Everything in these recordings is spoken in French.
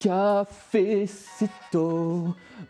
Cafecito,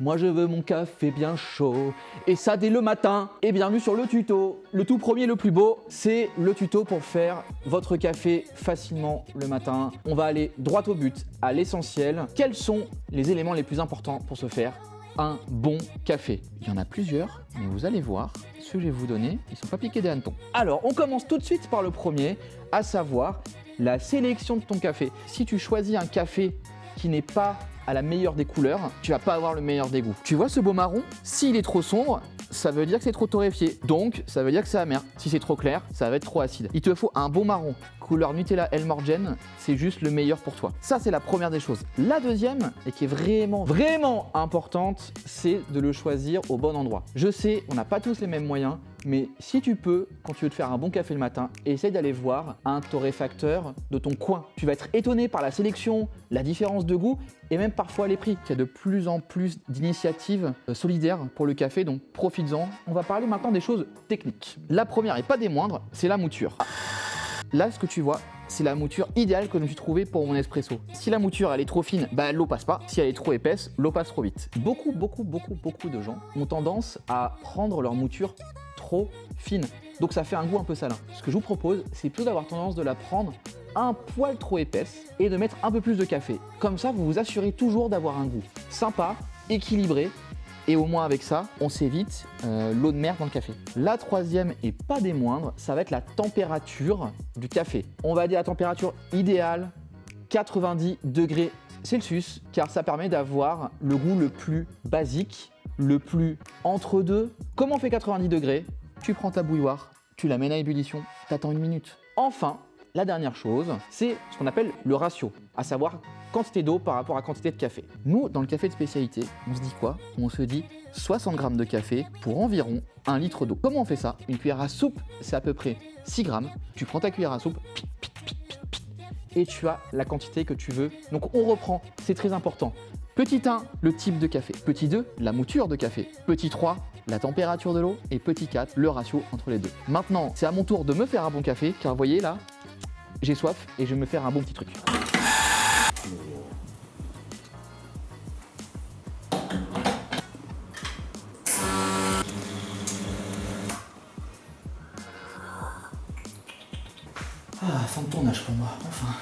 moi je veux mon café bien chaud, et ça dès le matin, et bienvenue sur le tuto. Le tout premier, le plus beau, c'est le tuto pour faire votre café facilement le matin. On va aller droit au but, à l'essentiel. Quels sont les éléments les plus importants pour se faire un bon café? Il y en a plusieurs, mais vous allez voir, ceux que je vais vous donner, ils ne sont pas piqués des hannetons. Alors, on commence tout de suite par le premier, à savoir la sélection de ton café. Si tu choisis un café qui n'est pas à la meilleure des couleurs, tu vas pas avoir le meilleur des goûts. Tu vois ce beau marron? S'il est trop sombre, ça veut dire que c'est trop torréfié. Donc, ça veut dire que c'est amer. Si c'est trop clair, ça va être trop acide. Il te faut un beau marron. Couleur Nutella Elmorgen, c'est juste le meilleur pour toi. Ça, c'est la première des choses. La deuxième, et qui est vraiment importante, c'est de le choisir au bon endroit. Je sais, on n'a pas tous les mêmes moyens, mais si tu peux, quand tu veux te faire un bon café le matin, essaye d'aller voir un torréfacteur de ton coin. Tu vas être étonné par la sélection, la différence de goût et même parfois les prix. Il y a de plus en plus d'initiatives solidaires pour le café, donc profites-en. On va parler maintenant des choses techniques. La première et pas des moindres, c'est la mouture. Là, ce que tu vois, c'est la mouture idéale que je me suis trouvée pour mon espresso. Si la mouture elle est trop fine, l'eau passe pas. Si elle est trop épaisse, l'eau passe trop vite. Beaucoup de gens ont tendance à prendre leur mouture trop fine. Donc ça fait un goût un peu salin. Ce que je vous propose, c'est plutôt d'avoir tendance de la prendre un poil trop épaisse et de mettre un peu plus de café. Comme ça, vous vous assurez toujours d'avoir un goût sympa, équilibré. Et au moins avec ça, on s'évite l'eau de mer dans le café. La troisième et pas des moindres, ça va être la température du café. On va dire la température idéale, 90 degrés Celsius, car ça permet d'avoir le goût le plus basique, le plus entre deux. Comment on fait 90 degrés? Tu prends ta bouilloire, tu la mets à ébullition, t'attends 1 minute. Enfin, la dernière chose, c'est ce qu'on appelle le ratio, à savoir quantité d'eau par rapport à quantité de café. Nous, dans le café de spécialité, on se dit quoi? On se dit 60 grammes de café pour environ 1 litre d'eau. Comment on fait ça? Une cuillère à soupe, c'est à peu près 6 grammes. Tu prends ta cuillère à soupe, et tu as la quantité que tu veux. Donc on reprend, c'est très important. Petit 1, le type de café. Petit 2, la mouture de café. Petit 3, la température de l'eau. Et petit 4, le ratio entre les deux. Maintenant, c'est à mon tour de me faire un bon café, car vous voyez là, j'ai soif et je vais me faire un bon petit truc. Ah, fin de tournage pour moi, enfin.